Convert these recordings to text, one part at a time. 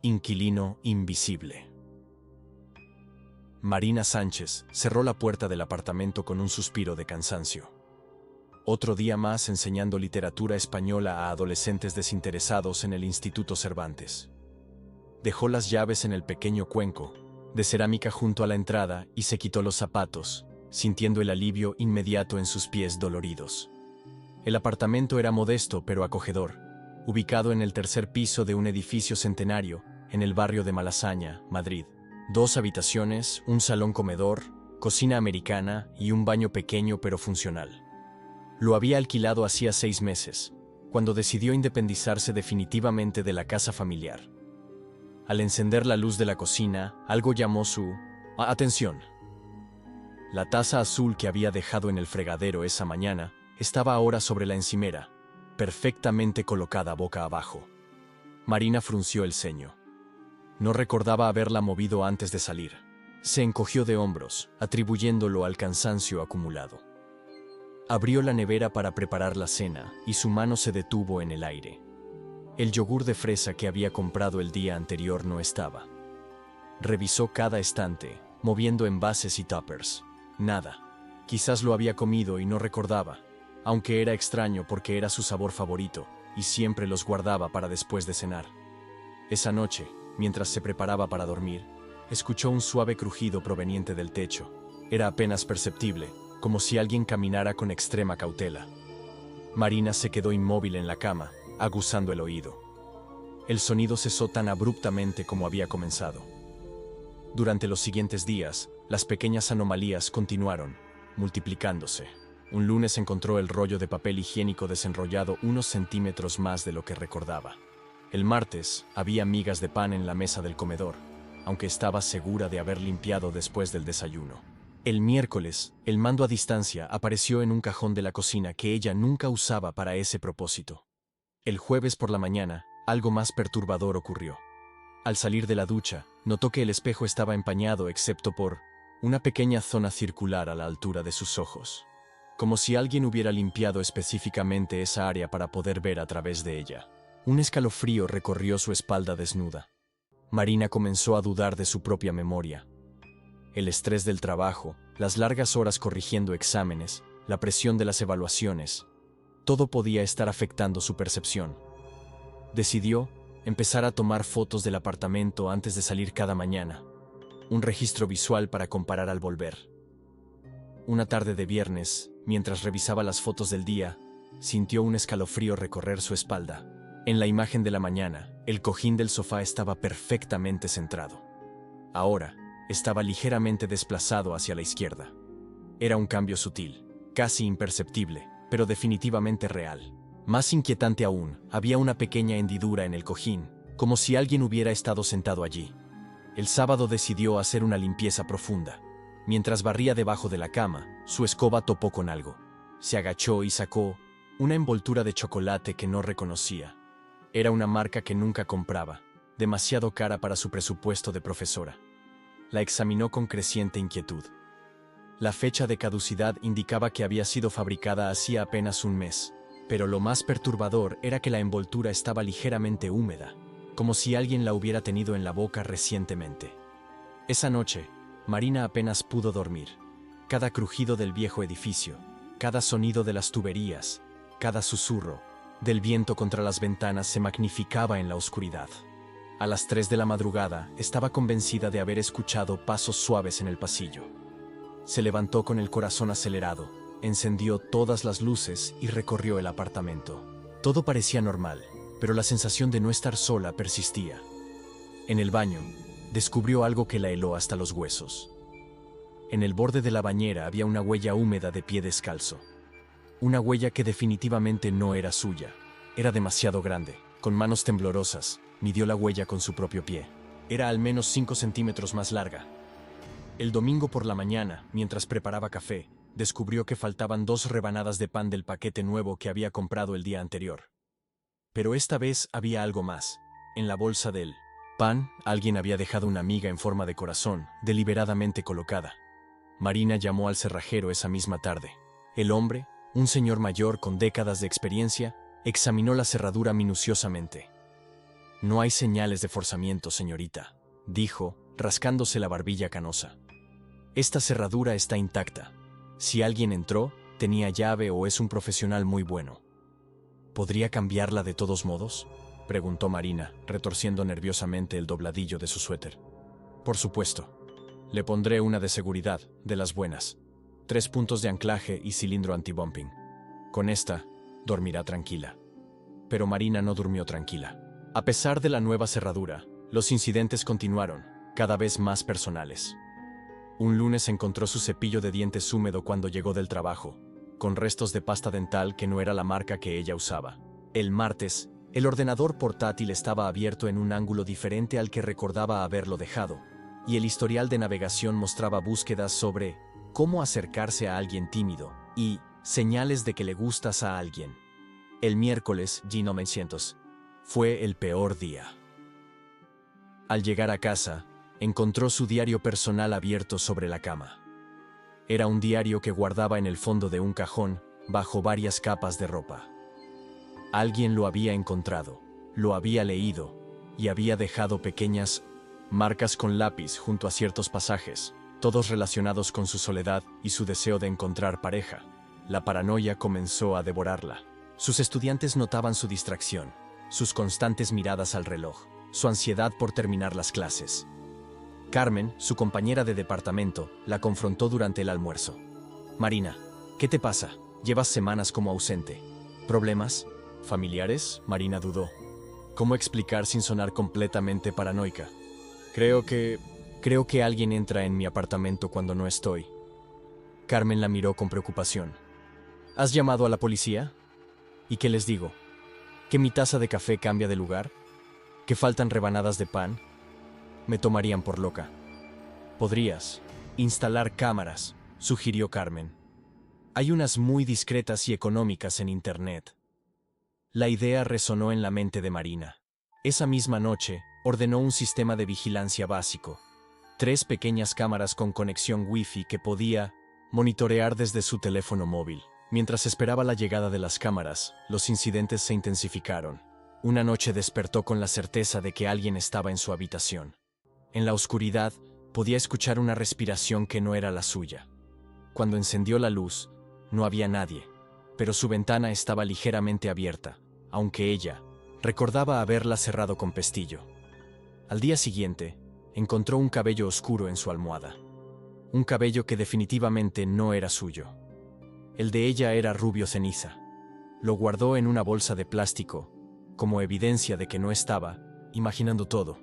Inquilino invisible. Marina Sánchez cerró la puerta del apartamento con un suspiro de cansancio. Otro día más enseñando literatura española a adolescentes desinteresados en el Instituto Cervantes. Dejó las llaves en el pequeño cuenco de cerámica junto a la entrada y se quitó los zapatos, sintiendo el alivio inmediato en sus pies doloridos. El apartamento era modesto pero acogedor, ubicado en el tercer piso de un edificio centenario en el barrio de Malasaña, Madrid. 2 habitaciones, un salón comedor, cocina americana y un baño pequeño pero funcional. Lo había alquilado hacía 6 meses, cuando decidió independizarse definitivamente de la casa familiar. Al encender la luz de la cocina, algo llamó su atención. La taza azul que había dejado en el fregadero esa mañana estaba ahora sobre la encimera, perfectamente colocada boca abajo. Marina frunció el ceño. No recordaba haberla movido antes de salir. Se encogió de hombros, atribuyéndolo al cansancio acumulado. Abrió la nevera para preparar la cena y su mano se detuvo en el aire. El yogur de fresa que había comprado el día anterior no estaba. Revisó cada estante, moviendo envases y tuppers. Nada. Quizás lo había comido y no recordaba, aunque era extraño porque era su sabor favorito y siempre los guardaba para después de cenar. Esa noche, mientras se preparaba para dormir, escuchó un suave crujido proveniente del techo. Era apenas perceptible, como si alguien caminara con extrema cautela. Marina se quedó inmóvil en la cama, aguzando el oído. El sonido cesó tan abruptamente como había comenzado. Durante los siguientes días, las pequeñas anomalías continuaron, multiplicándose. Un lunes encontró el rollo de papel higiénico desenrollado unos centímetros más de lo que recordaba. El martes, había migas de pan en la mesa del comedor, aunque estaba segura de haber limpiado después del desayuno. El miércoles, el mando a distancia apareció en un cajón de la cocina que ella nunca usaba para ese propósito. El jueves por la mañana, algo más perturbador ocurrió. Al salir de la ducha, notó que el espejo estaba empañado excepto por una pequeña zona circular a la altura de sus ojos, como si alguien hubiera limpiado específicamente esa área para poder ver a través de ella. Un escalofrío recorrió su espalda desnuda. Marina comenzó a dudar de su propia memoria. El estrés del trabajo, las largas horas corrigiendo exámenes, la presión de las evaluaciones, todo podía estar afectando su percepción. Decidió empezar a tomar fotos del apartamento antes de salir cada mañana, un registro visual para comparar al volver. Una tarde de viernes, mientras revisaba las fotos del día, sintió un escalofrío recorrer su espalda. En la imagen de la mañana, el cojín del sofá estaba perfectamente centrado. Ahora, estaba ligeramente desplazado hacia la izquierda. Era un cambio sutil, casi imperceptible, pero definitivamente real. Más inquietante aún, había una pequeña hendidura en el cojín, como si alguien hubiera estado sentado allí. El sábado decidió hacer una limpieza profunda. Mientras barría debajo de la cama, su escoba topó con algo. Se agachó y sacó una envoltura de chocolate que no reconocía. Era una marca que nunca compraba, demasiado cara para su presupuesto de profesora. La examinó con creciente inquietud. La fecha de caducidad indicaba que había sido fabricada hacía apenas un mes, pero lo más perturbador era que la envoltura estaba ligeramente húmeda, como si alguien la hubiera tenido en la boca recientemente. Esa noche, Marina apenas pudo dormir. Cada crujido del viejo edificio, cada sonido de las tuberías, cada susurro del viento contra las ventanas se magnificaba en la oscuridad. A las 3 de la madrugada, estaba convencida de haber escuchado pasos suaves en el pasillo. Se levantó con el corazón acelerado, encendió todas las luces y recorrió el apartamento. Todo parecía normal, pero la sensación de no estar sola persistía. En el baño, descubrió algo que la heló hasta los huesos. En el borde de la bañera había una huella húmeda de pie descalzo. Una huella que definitivamente no era suya. Era demasiado grande. Con manos temblorosas, midió la huella con su propio pie. Era al menos 5 centímetros más larga. El domingo por la mañana, mientras preparaba café, descubrió que faltaban 2 rebanadas de pan del paquete nuevo que había comprado el día anterior. Pero esta vez había algo más. En la bolsa del pan, alguien había dejado una miga en forma de corazón, deliberadamente colocada. Marina llamó al cerrajero esa misma tarde. El hombre, un señor mayor con décadas de experiencia, examinó la cerradura minuciosamente. No hay señales de forzamiento, señorita, dijo, rascándose la barbilla canosa. Esta cerradura está intacta. Si alguien entró, tenía llave o es un profesional muy bueno. ¿Podría cambiarla de todos modos?, preguntó Marina, retorciendo nerviosamente el dobladillo de su suéter. Por supuesto. Le pondré una de seguridad, de las buenas. 3 puntos de anclaje y cilindro antibumping. Con esta, dormirá tranquila. Pero Marina no durmió tranquila. A pesar de la nueva cerradura, los incidentes continuaron, cada vez más personales. Un lunes encontró su cepillo de dientes húmedo cuando llegó del trabajo, con restos de pasta dental que no era la marca que ella usaba. El martes, el ordenador portátil estaba abierto en un ángulo diferente al que recordaba haberlo dejado, y el historial de navegación mostraba búsquedas sobre cómo acercarse a alguien tímido y señales de que le gustas a alguien. El miércoles, G900, fue el peor día. Al llegar a casa, encontró su diario personal abierto sobre la cama. Era un diario que guardaba en el fondo de un cajón, bajo varias capas de ropa. Alguien lo había encontrado, lo había leído, y había dejado pequeñas marcas con lápiz junto a ciertos pasajes, todos relacionados con su soledad y su deseo de encontrar pareja. La paranoia comenzó a devorarla. Sus estudiantes notaban su distracción, sus constantes miradas al reloj, su ansiedad por terminar las clases. Carmen, su compañera de departamento, la confrontó durante el almuerzo. «Marina, ¿qué te pasa? Llevas semanas como ausente. ¿Problemas? ¿Familiares?», Marina dudó. ¿Cómo explicar sin sonar completamente paranoica? Creo que alguien entra en mi apartamento cuando no estoy. Carmen la miró con preocupación. ¿Has llamado a la policía? ¿Y qué les digo? ¿Que mi taza de café cambia de lugar? ¿Que faltan rebanadas de pan? Me tomarían por loca. Podrías instalar cámaras, sugirió Carmen. Hay unas muy discretas y económicas en Internet. La idea resonó en la mente de Marina. Esa misma noche, ordenó un sistema de vigilancia básico. 3 pequeñas cámaras con conexión Wi-Fi que podía monitorear desde su teléfono móvil. Mientras esperaba la llegada de las cámaras, los incidentes se intensificaron. Una noche despertó con la certeza de que alguien estaba en su habitación. En la oscuridad, podía escuchar una respiración que no era la suya. Cuando encendió la luz, no había nadie, pero su ventana estaba ligeramente abierta, aunque ella recordaba haberla cerrado con pestillo. Al día siguiente, encontró un cabello oscuro en su almohada. Un cabello que definitivamente no era suyo. El de ella era rubio ceniza. Lo guardó en una bolsa de plástico, como evidencia de que no estaba imaginando todo.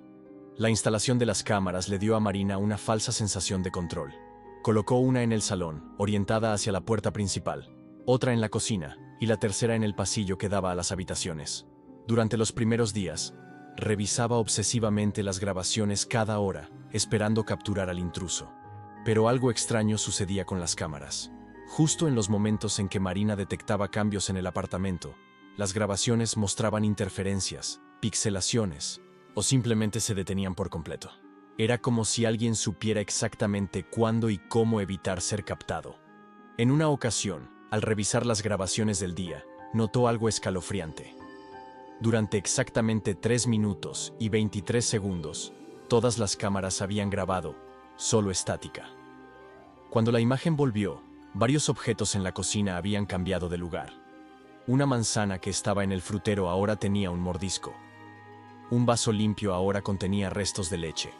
La instalación de las cámaras le dio a Marina una falsa sensación de control. Colocó una en el salón, orientada hacia la puerta principal, otra en la cocina y la tercera en el pasillo que daba a las habitaciones. Durante los primeros días, revisaba obsesivamente las grabaciones cada hora, esperando capturar al intruso. Pero algo extraño sucedía con las cámaras. Justo en los momentos en que Marina detectaba cambios en el apartamento, las grabaciones mostraban interferencias, pixelaciones, o simplemente se detenían por completo. Era como si alguien supiera exactamente cuándo y cómo evitar ser captado. En una ocasión, al revisar las grabaciones del día, notó algo escalofriante. Durante exactamente 3 minutos y 23 segundos, todas las cámaras habían grabado, solo estática. Cuando la imagen volvió, varios objetos en la cocina habían cambiado de lugar. Una manzana que estaba en el frutero ahora tenía un mordisco. Un vaso limpio ahora contenía restos de leche.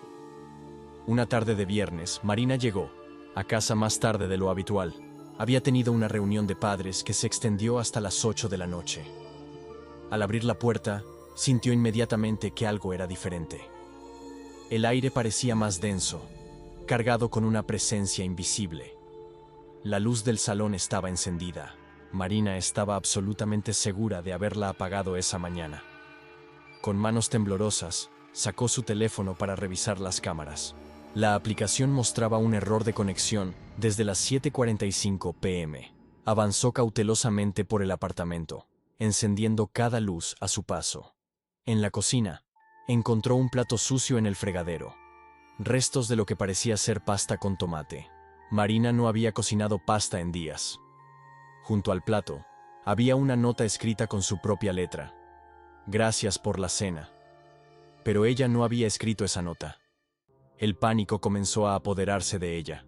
Una tarde de viernes, Marina llegó a casa más tarde de lo habitual. Había tenido una reunión de padres que se extendió hasta las 8 de la noche. Al abrir la puerta, sintió inmediatamente que algo era diferente. El aire parecía más denso, cargado con una presencia invisible. La luz del salón estaba encendida. Marina estaba absolutamente segura de haberla apagado esa mañana. Con manos temblorosas, sacó su teléfono para revisar las cámaras. La aplicación mostraba un error de conexión desde las 7:45 p.m. Avanzó cautelosamente por el apartamento, encendiendo cada luz a su paso. En la cocina, encontró un plato sucio en el fregadero. Restos de lo que parecía ser pasta con tomate. Marina no había cocinado pasta en días. Junto al plato, había una nota escrita con su propia letra. «Gracias por la cena». pero ella no había escrito esa nota. El pánico comenzó a apoderarse de ella.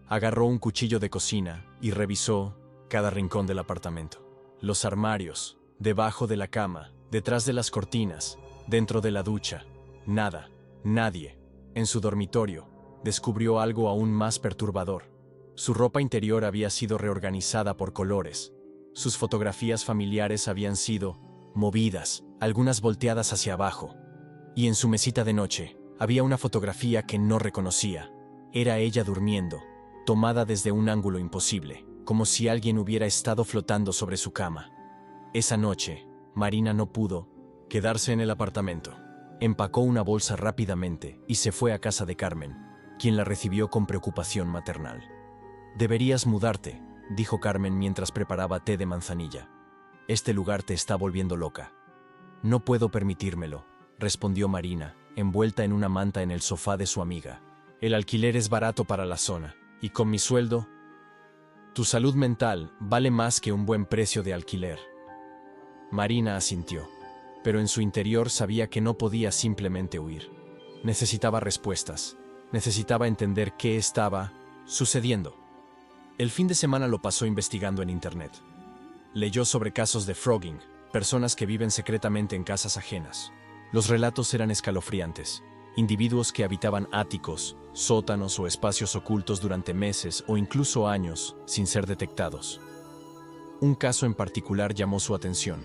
Agarró un cuchillo de cocina y revisó cada rincón del apartamento. Los armarios, debajo de la cama, detrás de las cortinas, dentro de la ducha. Nada, nadie. En su dormitorio, descubrió algo aún más perturbador. Su ropa interior había sido reorganizada por colores. Sus fotografías familiares habían sido movidas, algunas volteadas hacia abajo. Y en su mesita de noche, había una fotografía que no reconocía. Era ella durmiendo, tomada desde un ángulo imposible, como si alguien hubiera estado flotando sobre su cama. Esa noche, Marina no pudo quedarse en el apartamento. Empacó una bolsa rápidamente y se fue a casa de Carmen, quien la recibió con preocupación maternal. «Deberías mudarte», dijo Carmen mientras preparaba té de manzanilla. «Este lugar te está volviendo loca». «No puedo permitírmelo», respondió Marina, envuelta en una manta en el sofá de su amiga. «El alquiler es barato para la zona, y con mi sueldo, tu salud mental vale más que un buen precio de alquiler». Marina asintió, pero en su interior sabía que no podía simplemente huir. Necesitaba respuestas, necesitaba entender qué estaba sucediendo. El fin de semana lo pasó investigando en Internet. Leyó sobre casos de frogging, personas que viven secretamente en casas ajenas. Los relatos eran escalofriantes. Individuos que habitaban áticos, sótanos o espacios ocultos durante meses o incluso años sin ser detectados. Un caso en particular llamó su atención.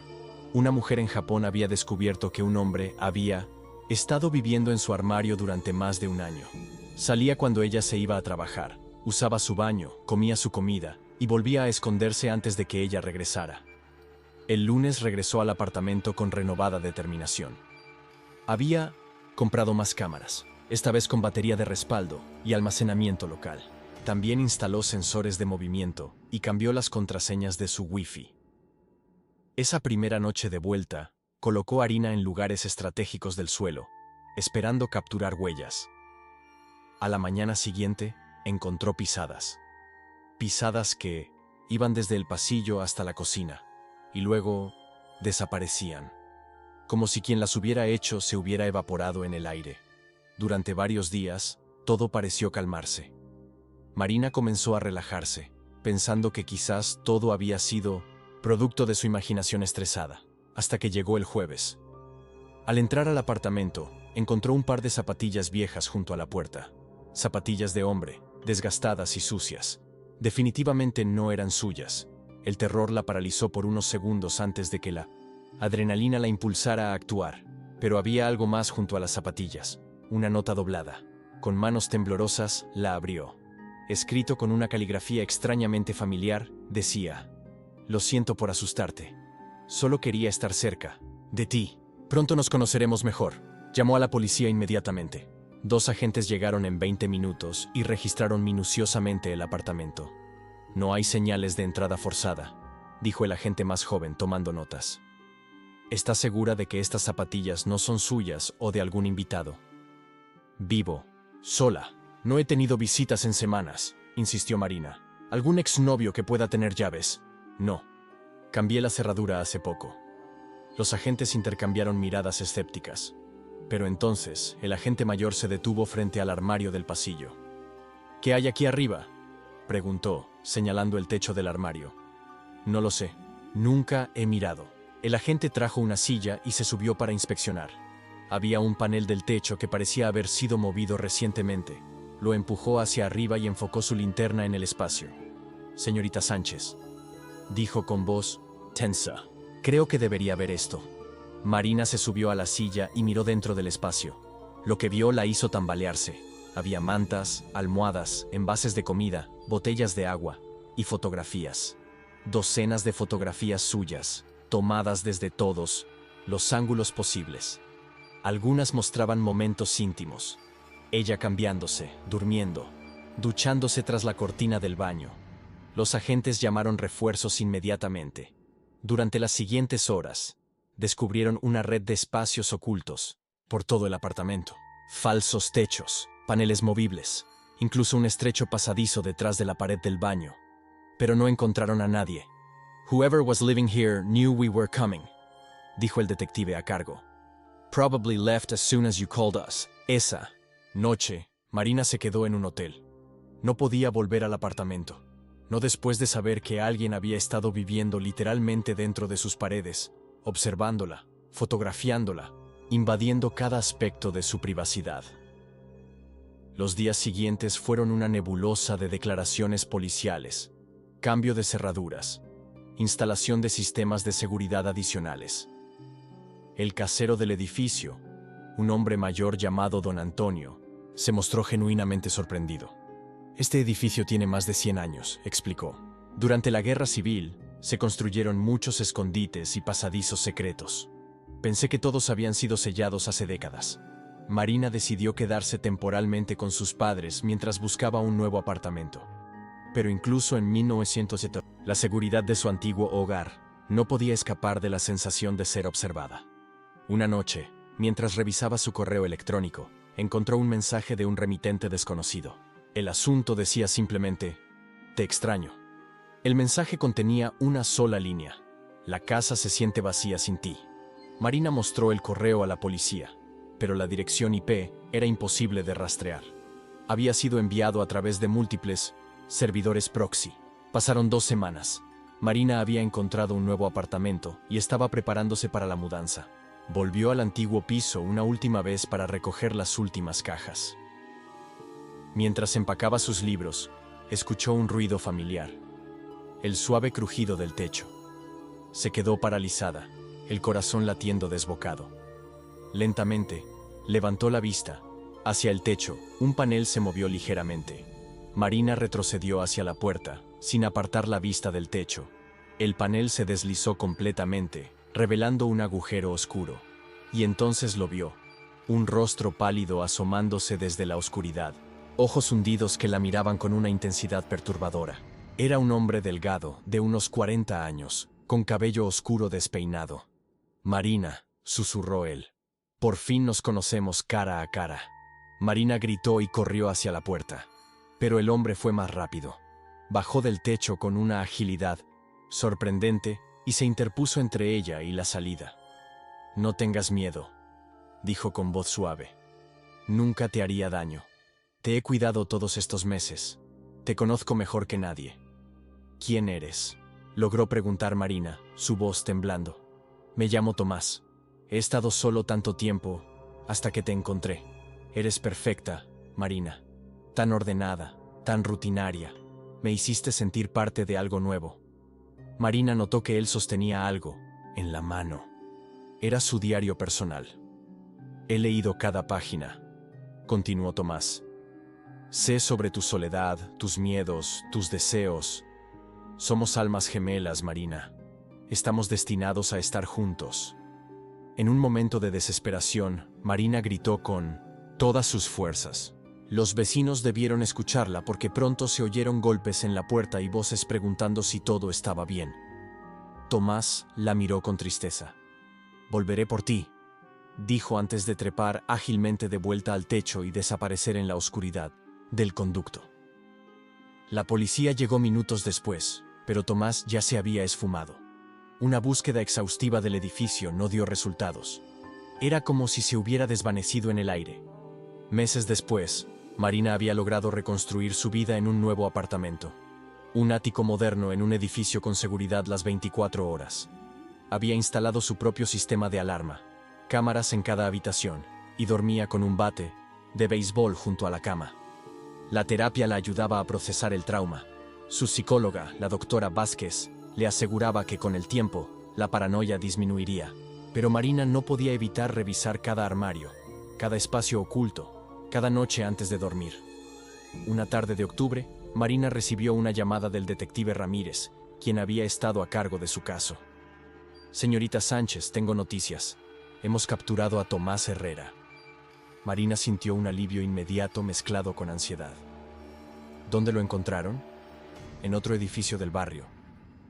Una mujer en Japón había descubierto que un hombre había estado viviendo en su armario durante más de un año. Salía cuando ella se iba a trabajar, usaba su baño, comía su comida y volvía a esconderse antes de que ella regresara. El lunes regresó al apartamento con renovada determinación. Había comprado más cámaras, esta vez con batería de respaldo y almacenamiento local. También instaló sensores de movimiento y cambió las contraseñas de su Wi-Fi. Esa primera noche de vuelta, colocó harina en lugares estratégicos del suelo, esperando capturar huellas. A la mañana siguiente, encontró pisadas. Pisadas que iban desde el pasillo hasta la cocina, y luego desaparecían, como si quien las hubiera hecho se hubiera evaporado en el aire. Durante varios días, todo pareció calmarse. Marina comenzó a relajarse, pensando que quizás todo había sido producto de su imaginación estresada, hasta que llegó el jueves. Al entrar al apartamento, encontró un par de zapatillas viejas junto a la puerta. Zapatillas de hombre, desgastadas y sucias. Definitivamente no eran suyas. El terror la paralizó por unos segundos antes de que la adrenalina la impulsara a actuar. Pero había algo más junto a las zapatillas. Una nota doblada. Con manos temblorosas, la abrió. Escrito con una caligrafía extrañamente familiar, decía: «Lo siento por asustarte. Solo quería estar cerca de ti. Pronto nos conoceremos mejor». Llamó a la policía inmediatamente. 2 agentes llegaron en 20 minutos y registraron minuciosamente el apartamento. «No hay señales de entrada forzada», dijo el agente más joven tomando notas. «¿Está segura de que estas zapatillas no son suyas o de algún invitado?» «Vivo, sola. No he tenido visitas en semanas», insistió Marina. «¿Algún exnovio que pueda tener llaves?» «No. Cambié la cerradura hace poco». Los agentes intercambiaron miradas escépticas. Pero entonces, el agente mayor se detuvo frente al armario del pasillo. «¿Qué hay aquí arriba?», preguntó, señalando el techo del armario. «No lo sé. Nunca he mirado». El agente trajo una silla y se subió para inspeccionar. Había un panel del techo que parecía haber sido movido recientemente. Lo empujó hacia arriba y enfocó su linterna en el espacio. «Señorita Sánchez», dijo con voz tensa, «creo que debería ver esto». Marina se subió a la silla y miró dentro del espacio. Lo que vio la hizo tambalearse. Había mantas, almohadas, envases de comida, botellas de agua y fotografías. Docenas de fotografías suyas, tomadas desde todos los ángulos posibles. Algunas mostraban momentos íntimos. Ella cambiándose, durmiendo, duchándose tras la cortina del baño. Los agentes llamaron refuerzos inmediatamente. Durante las siguientes horas, descubrieron una red de espacios ocultos por todo el apartamento. Falsos techos, paneles movibles, incluso un estrecho pasadizo detrás de la pared del baño. Pero no encontraron a nadie. «Whoever was living here knew we were coming», dijo el detective a cargo. Probably left as soon as you called us. Esa noche, Marina se quedó en un hotel. No podía volver al apartamento. No después de saber que alguien había estado viviendo literalmente dentro de sus paredes, observándola, fotografiándola, invadiendo cada aspecto de su privacidad. Los días siguientes fueron una nebulosa de declaraciones policiales, cambio de cerraduras, instalación de sistemas de seguridad adicionales. El casero del edificio, un hombre mayor llamado Don Antonio, se mostró genuinamente sorprendido. Este edificio tiene más de 100 años, explicó. Durante la Guerra Civil, se construyeron muchos escondites y pasadizos secretos. Pensé que todos habían sido sellados hace décadas. Marina decidió quedarse temporalmente con sus padres mientras buscaba un nuevo apartamento. Pero incluso en 1970, la seguridad de su antiguo hogar no podía escapar de la sensación de ser observada. Una noche, mientras revisaba su correo electrónico, encontró un mensaje de un remitente desconocido. El asunto decía simplemente: «Te extraño». El mensaje contenía una sola línea: «La casa se siente vacía sin ti». Marina mostró el correo a la policía, pero la dirección IP era imposible de rastrear. Había sido enviado a través de múltiples servidores proxy. Pasaron 2 semanas. Marina había encontrado un nuevo apartamento y estaba preparándose para la mudanza. Volvió al antiguo piso una última vez para recoger las últimas cajas. Mientras empacaba sus libros, escuchó un ruido familiar: el suave crujido del techo. Se quedó paralizada, el corazón latiendo desbocado. Lentamente, levantó la vista. Hacia el techo, un panel se movió ligeramente. Marina retrocedió hacia la puerta, sin apartar la vista del techo. El panel se deslizó completamente, revelando un agujero oscuro. Y entonces lo vio: un rostro pálido asomándose desde la oscuridad, ojos hundidos que la miraban con una intensidad perturbadora. Era un hombre delgado, de unos 40 años, con cabello oscuro despeinado. «Marina», susurró él, «por fin nos conocemos cara a cara». Marina gritó y corrió hacia la puerta. Pero el hombre fue más rápido. Bajó del techo con una agilidad sorprendente y se interpuso entre ella y la salida. «No tengas miedo», dijo con voz suave. «Nunca te haría daño. Te he cuidado todos estos meses. Te conozco mejor que nadie». «¿Quién eres?», logró preguntar Marina, su voz temblando. «Me llamo Tomás. He estado solo tanto tiempo, hasta que te encontré. Eres perfecta, Marina. Tan ordenada, tan rutinaria. Me hiciste sentir parte de algo nuevo». Marina notó que él sostenía algo en la mano. Era su diario personal. «He leído cada página», continuó Tomás. «Sé sobre tu soledad, tus miedos, tus deseos. Somos almas gemelas, Marina. Estamos destinados a estar juntos». En un momento de desesperación, Marina gritó con todas sus fuerzas. Los vecinos debieron escucharla porque pronto se oyeron golpes en la puerta y voces preguntando si todo estaba bien. Tomás la miró con tristeza. «Volveré por ti», dijo antes de trepar ágilmente de vuelta al techo y desaparecer en la oscuridad del conducto. La policía llegó minutos después, pero Tomás ya se había esfumado. Una búsqueda exhaustiva del edificio no dio resultados. Era como si se hubiera desvanecido en el aire. Meses después, Marina había logrado reconstruir su vida en un nuevo apartamento. Un ático moderno en un edificio con seguridad las 24 horas. Había instalado su propio sistema de alarma, cámaras en cada habitación, y dormía con un bate de béisbol junto a la cama. La terapia la ayudaba a procesar el trauma. Su psicóloga, la doctora Vázquez, le aseguraba que con el tiempo, la paranoia disminuiría. Pero Marina no podía evitar revisar cada armario, cada espacio oculto, cada noche antes de dormir. Una tarde de octubre, Marina recibió una llamada del detective Ramírez, quien había estado a cargo de su caso. «Señorita Sánchez, tengo noticias. Hemos capturado a Tomás Herrera». Marina sintió un alivio inmediato mezclado con ansiedad. ¿Dónde lo encontraron? En otro edificio del barrio.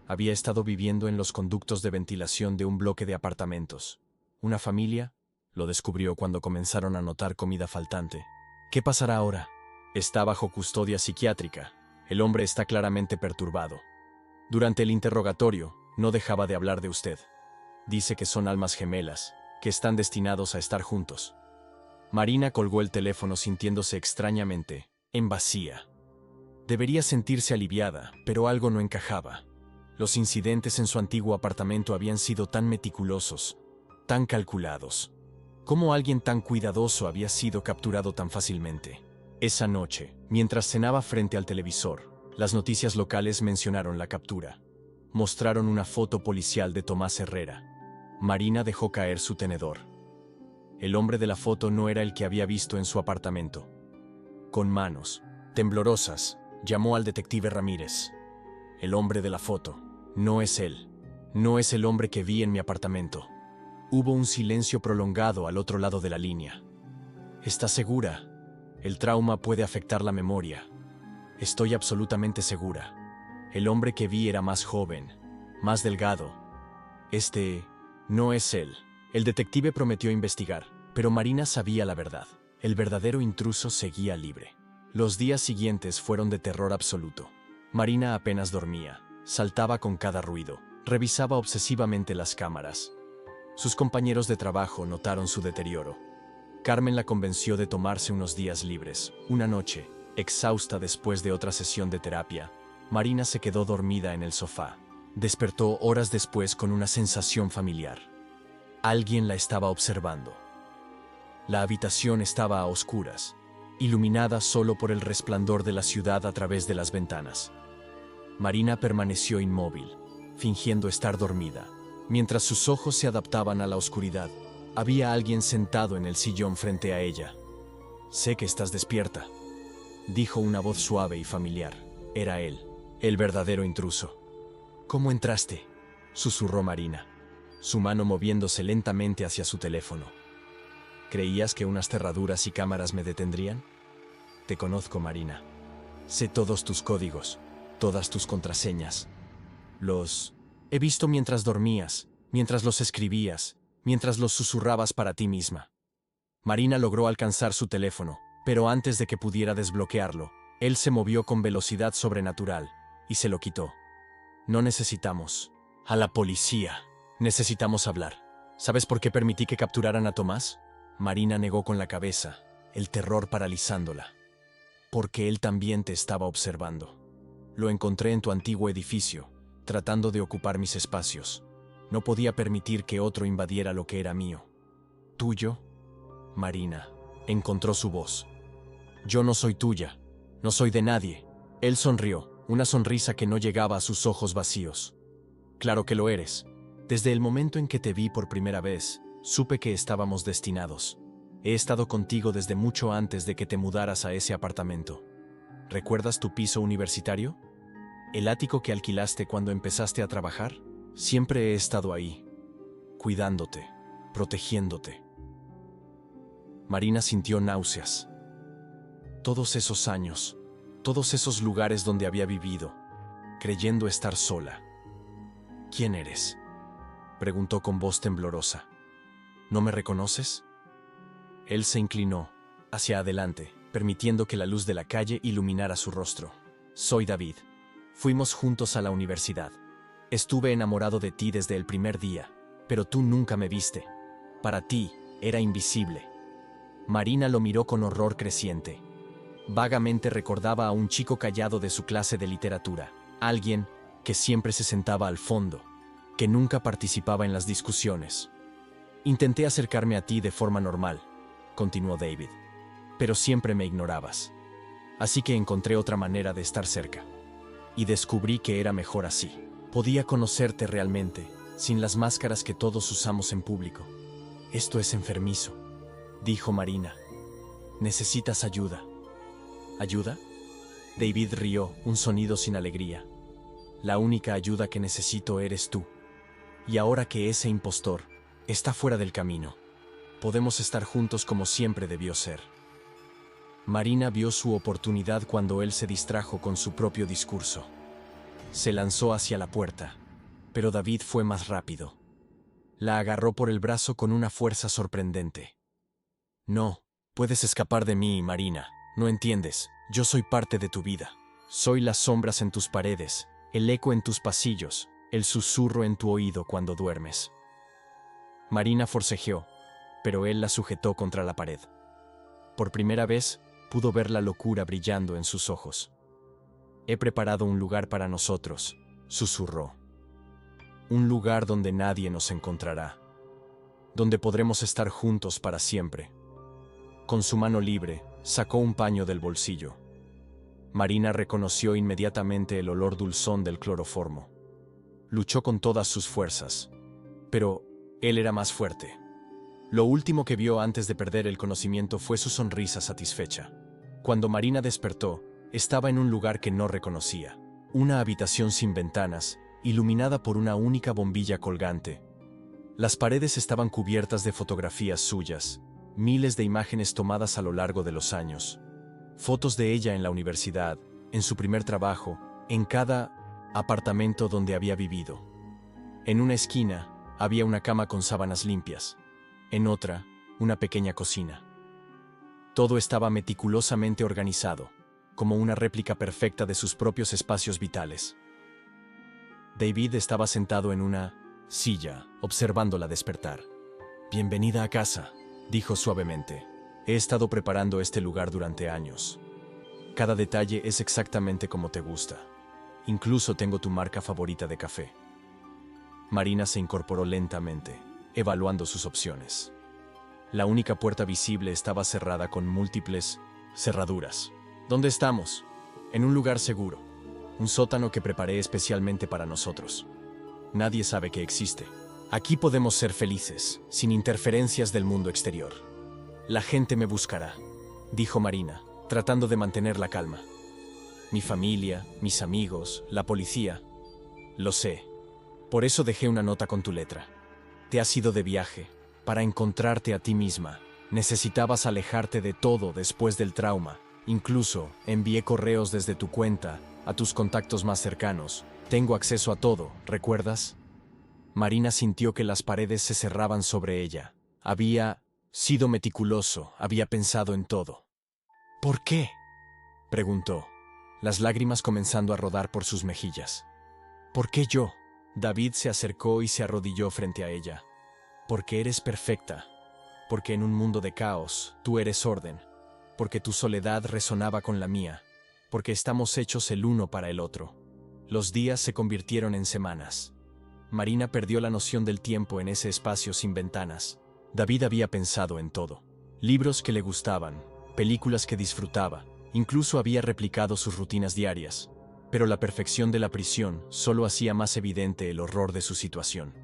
Había estado viviendo en los conductos de ventilación de un bloque de apartamentos. ¿Una familia? Lo descubrió cuando comenzaron a notar comida faltante. ¿Qué pasará ahora? Está bajo custodia psiquiátrica. El hombre está claramente perturbado. Durante el interrogatorio, no dejaba de hablar de usted. Dice que son almas gemelas, que están destinados a estar juntos. Marina colgó el teléfono sintiéndose extrañamente en vacía. Debería sentirse aliviada, pero algo no encajaba. Los incidentes en su antiguo apartamento habían sido tan meticulosos, tan calculados. ¿Cómo alguien tan cuidadoso había sido capturado tan fácilmente? Esa noche, mientras cenaba frente al televisor, las noticias locales mencionaron la captura. Mostraron una foto policial de Tomás Herrera. Marina dejó caer su tenedor. El hombre de la foto no era el que había visto en su apartamento. Con manos temblorosas, llamó al detective Ramírez. El hombre de la foto. No es él. No es el hombre que vi en mi apartamento. Hubo un silencio prolongado al otro lado de la línea. ¿Estás segura? El trauma puede afectar la memoria. Estoy absolutamente segura. El hombre que vi era más joven, más delgado. No es él. El detective prometió investigar, pero Marina sabía la verdad. El verdadero intruso seguía libre. Los días siguientes fueron de terror absoluto. Marina apenas dormía, saltaba con cada ruido, revisaba obsesivamente las cámaras. Sus compañeros de trabajo notaron su deterioro. Carmen la convenció de tomarse unos días libres. Una noche, exhausta después de otra sesión de terapia, Marina se quedó dormida en el sofá. Despertó horas después con una sensación familiar. Alguien la estaba observando. La habitación estaba a oscuras, iluminada solo por el resplandor de la ciudad a través de las ventanas. Marina permaneció inmóvil, fingiendo estar dormida. Mientras sus ojos se adaptaban a la oscuridad, había alguien sentado en el sillón frente a ella. «Sé que estás despierta», dijo una voz suave y familiar. Era él, el verdadero intruso. «¿Cómo entraste?», susurró Marina, su mano moviéndose lentamente hacia su teléfono. «¿Creías que unas cerraduras y cámaras me detendrían? Te conozco, Marina. Sé todos tus códigos, todas tus contraseñas. Los he visto mientras dormías, mientras los escribías, mientras los susurrabas para ti misma». Marina logró alcanzar su teléfono, pero antes de que pudiera desbloquearlo, él se movió con velocidad sobrenatural y se lo quitó. «No necesitamos a la policía. Necesitamos hablar. ¿Sabes por qué permití que capturaran a Tomás?». Marina negó con la cabeza, el terror paralizándola. «Porque él también te estaba observando. Lo encontré en tu antiguo edificio, tratando de ocupar mis espacios. No podía permitir que otro invadiera lo que era mío». «¿Tuyo?». Marina encontró su voz. «Yo no soy tuya. No soy de nadie». Él sonrió, una sonrisa que no llegaba a sus ojos vacíos. «Claro que lo eres. Desde el momento en que te vi por primera vez, supe que estábamos destinados. He estado contigo desde mucho antes de que te mudaras a ese apartamento. ¿Recuerdas tu piso universitario? ¿El ático que alquilaste cuando empezaste a trabajar? Siempre he estado ahí, cuidándote, protegiéndote». Marina sintió náuseas. Todos esos años, todos esos lugares donde había vivido, creyendo estar sola. «¿Quién eres?», preguntó con voz temblorosa. «¿No me reconoces?». Él se inclinó hacia adelante, permitiendo que la luz de la calle iluminara su rostro. «Soy David. Fuimos juntos a la universidad. Estuve enamorado de ti desde el primer día, pero tú nunca me viste. Para ti, era invisible». Marina lo miró con horror creciente. Vagamente recordaba a un chico callado de su clase de literatura, alguien que siempre se sentaba al fondo, que nunca participaba en las discusiones. «Intenté acercarme a ti de forma normal», continuó David, «pero siempre me ignorabas. Así que encontré otra manera de estar cerca. Y descubrí que era mejor así. Podía conocerte realmente, sin las máscaras que todos usamos en público». «Esto es enfermizo», dijo Marina. «Necesitas ayuda». «¿Ayuda?». David rió, un sonido sin alegría. «La única ayuda que necesito eres tú. Y ahora que ese impostor está fuera del camino, podemos estar juntos como siempre debió ser». Marina vio su oportunidad cuando él se distrajo con su propio discurso. Se lanzó hacia la puerta, pero David fue más rápido. La agarró por el brazo con una fuerza sorprendente. «No, puedes escapar de mí, Marina. No entiendes, yo soy parte de tu vida. Soy las sombras en tus paredes, el eco en tus pasillos, el susurro en tu oído cuando duermes». Marina forcejeó, pero él la sujetó contra la pared. Por primera vez, pudo ver la locura brillando en sus ojos. «He preparado un lugar para nosotros», susurró. «Un lugar donde nadie nos encontrará. Donde podremos estar juntos para siempre». Con su mano libre, sacó un paño del bolsillo. Marina reconoció inmediatamente el olor dulzón del cloroformo. Luchó con todas sus fuerzas, pero él era más fuerte. Lo último que vio antes de perder el conocimiento fue su sonrisa satisfecha. Cuando Marina despertó, estaba en un lugar que no reconocía. Una habitación sin ventanas, iluminada por una única bombilla colgante. Las paredes estaban cubiertas de fotografías suyas, miles de imágenes tomadas a lo largo de los años. Fotos de ella en la universidad, en su primer trabajo, en cada apartamento donde había vivido. En una esquina, había una cama con sábanas limpias. En otra, una pequeña cocina. Todo estaba meticulosamente organizado, como una réplica perfecta de sus propios espacios vitales. David estaba sentado en una silla, observándola despertar. «Bienvenida a casa», dijo suavemente. «He estado preparando este lugar durante años. Cada detalle es exactamente como te gusta. Incluso tengo tu marca favorita de café». Marina se incorporó lentamente, evaluando sus opciones. La única puerta visible estaba cerrada con múltiples cerraduras. «¿Dónde estamos?» «En un lugar seguro. Un sótano que preparé especialmente para nosotros. Nadie sabe que existe. Aquí podemos ser felices, sin interferencias del mundo exterior. La gente me buscará», dijo Marina, tratando de mantener la calma. «Mi familia, mis amigos, la policía. Lo sé. Por eso dejé una nota con tu letra. Te has ido de viaje, para encontrarte a ti misma. Necesitabas alejarte de todo después del trauma. Incluso envié correos desde tu cuenta a tus contactos más cercanos. Tengo acceso a todo, ¿recuerdas?» Marina sintió que las paredes se cerraban sobre ella. Había sido meticuloso, había pensado en todo. «¿Por qué?», preguntó, las lágrimas comenzando a rodar por sus mejillas. «¿Por qué yo?». David se acercó y se arrodilló frente a ella. «Porque eres perfecta. Porque en un mundo de caos, tú eres orden. Porque tu soledad resonaba con la mía. Porque estamos hechos el uno para el otro». Los días se convirtieron en semanas. Marina perdió la noción del tiempo en ese espacio sin ventanas. David había pensado en todo. Libros que le gustaban, películas que disfrutaba, incluso había replicado sus rutinas diarias. Pero la perfección de la prisión solo hacía más evidente el horror de su situación.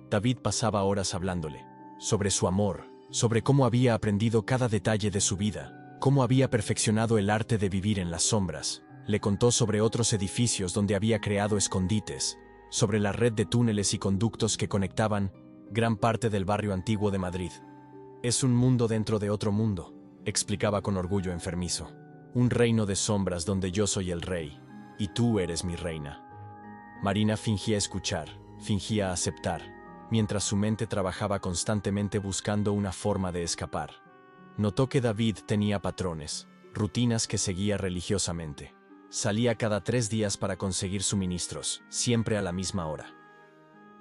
David pasaba horas hablándole, sobre su amor, sobre cómo había aprendido cada detalle de su vida, cómo había perfeccionado el arte de vivir en las sombras. Le contó sobre otros edificios donde había creado escondites, sobre la red de túneles y conductos que conectaban gran parte del barrio antiguo de Madrid. «Es un mundo dentro de otro mundo», explicaba con orgullo enfermizo. «Un reino de sombras donde yo soy el rey, y tú eres mi reina». Marina fingía escuchar, fingía aceptar, mientras su mente trabajaba constantemente buscando una forma de escapar. Notó que David tenía patrones, rutinas que seguía religiosamente. Salía cada 3 días para conseguir suministros, siempre a la misma hora.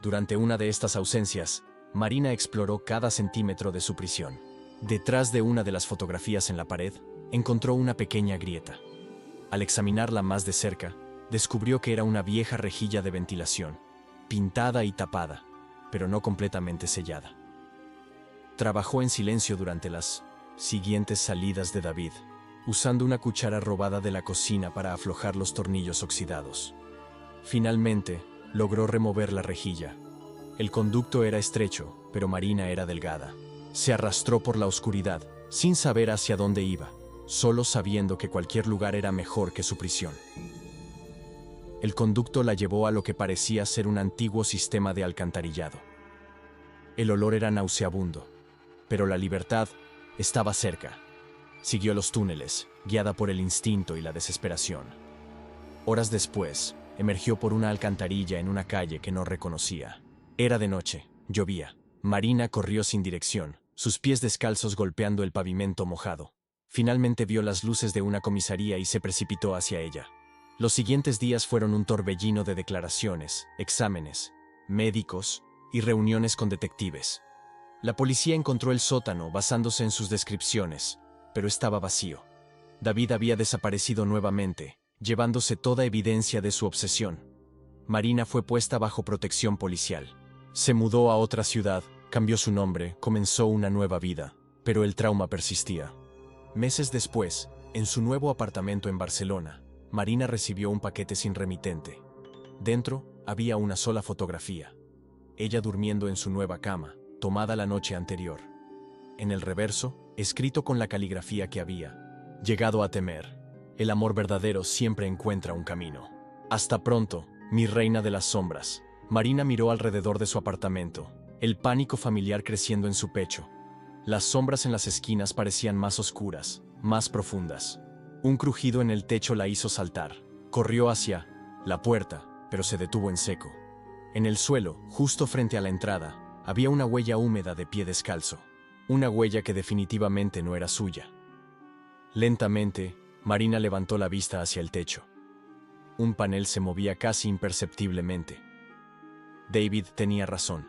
Durante una de estas ausencias, Marina exploró cada centímetro de su prisión. Detrás de una de las fotografías en la pared, encontró una pequeña grieta. Al examinarla más de cerca, descubrió que era una vieja rejilla de ventilación, pintada y tapada, pero no completamente sellada. Trabajó en silencio durante las siguientes salidas de David, usando una cuchara robada de la cocina para aflojar los tornillos oxidados. Finalmente, logró remover la rejilla. El conducto era estrecho, pero Marina era delgada. Se arrastró por la oscuridad, sin saber hacia dónde iba, solo sabiendo que cualquier lugar era mejor que su prisión. El conducto la llevó a lo que parecía ser un antiguo sistema de alcantarillado. El olor era nauseabundo, pero la libertad estaba cerca. Siguió los túneles, guiada por el instinto y la desesperación. Horas después, emergió por una alcantarilla en una calle que no reconocía. Era de noche, llovía. Marina corrió sin dirección, sus pies descalzos golpeando el pavimento mojado. Finalmente vio las luces de una comisaría y se precipitó hacia ella. Los siguientes días fueron un torbellino de declaraciones, exámenes, médicos y reuniones con detectives. La policía encontró el sótano basándose en sus descripciones, pero estaba vacío. David había desaparecido nuevamente, llevándose toda evidencia de su obsesión. Marina fue puesta bajo protección policial. Se mudó a otra ciudad, cambió su nombre, comenzó una nueva vida, pero el trauma persistía. Meses después, en su nuevo apartamento en Barcelona, Marina recibió un paquete sin remitente. Dentro había una sola fotografía. Ella durmiendo en su nueva cama, tomada la noche anterior. En el reverso, escrito con la caligrafía que había llegado a temer: el amor verdadero siempre encuentra un camino. Hasta pronto, mi reina de las sombras. Marina miró alrededor de su apartamento, el pánico familiar creciendo en su pecho. Las sombras en las esquinas parecían más oscuras, más profundas. Un crujido en el techo la hizo saltar. Corrió hacia la puerta, pero se detuvo en seco. En el suelo, justo frente a la entrada, había una huella húmeda de pie descalzo. Una huella que definitivamente no era suya. Lentamente, Marina levantó la vista hacia el techo. Un panel se movía casi imperceptiblemente. David tenía razón.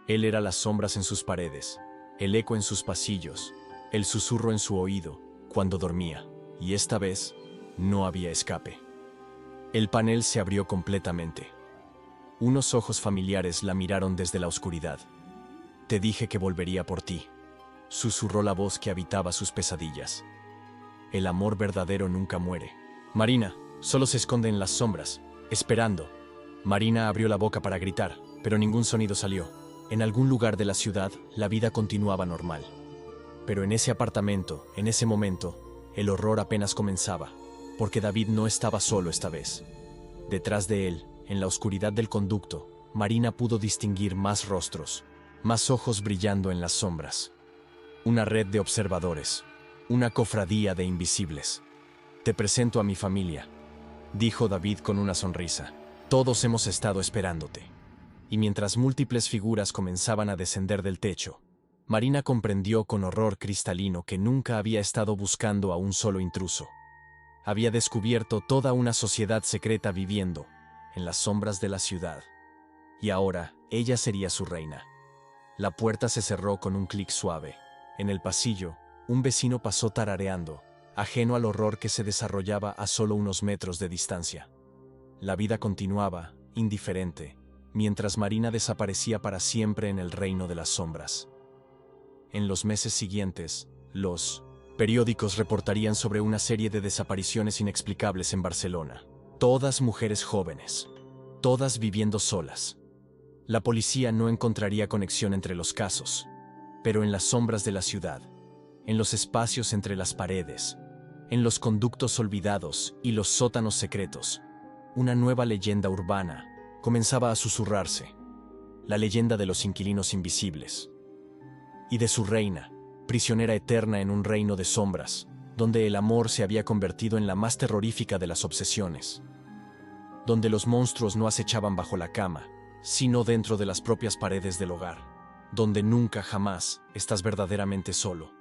Él era las sombras en sus paredes, el eco en sus pasillos, el susurro en su oído cuando dormía, y esta vez no había escape. El panel se abrió completamente. Unos ojos familiares la miraron desde la oscuridad. «Te dije que volvería por ti», susurró la voz que habitaba sus pesadillas. «El amor verdadero nunca muere. Marina solo se esconde en las sombras, esperando». Marina abrió la boca para gritar, pero ningún sonido salió. En algún lugar de la ciudad, la vida continuaba normal. Pero en ese apartamento, en ese momento, el horror apenas comenzaba, porque David no estaba solo esta vez. Detrás de él, en la oscuridad del conducto, Marina pudo distinguir más rostros, más ojos brillando en las sombras. Una red de observadores, una cofradía de invisibles. «Te presento a mi familia», dijo David con una sonrisa. «Todos hemos estado esperándote». Y mientras múltiples figuras comenzaban a descender del techo, Marina comprendió con horror cristalino que nunca había estado buscando a un solo intruso. Había descubierto toda una sociedad secreta viviendo en las sombras de la ciudad. Y ahora, ella sería su reina. La puerta se cerró con un clic suave. En el pasillo, un vecino pasó tarareando, ajeno al horror que se desarrollaba a solo unos metros de distancia. La vida continuaba, indiferente, mientras Marina desaparecía para siempre en el reino de las sombras. En los meses siguientes, los periódicos reportarían sobre una serie de desapariciones inexplicables en Barcelona. Todas mujeres jóvenes, todas viviendo solas. La policía no encontraría conexión entre los casos, pero en las sombras de la ciudad, en los espacios entre las paredes, en los conductos olvidados y los sótanos secretos, una nueva leyenda urbana comenzaba a susurrarse, la leyenda de los inquilinos invisibles, y de su reina, prisionera eterna en un reino de sombras, donde el amor se había convertido en la más terrorífica de las obsesiones, donde los monstruos no acechaban bajo la cama, sino dentro de las propias paredes del hogar, donde nunca jamás estás verdaderamente solo.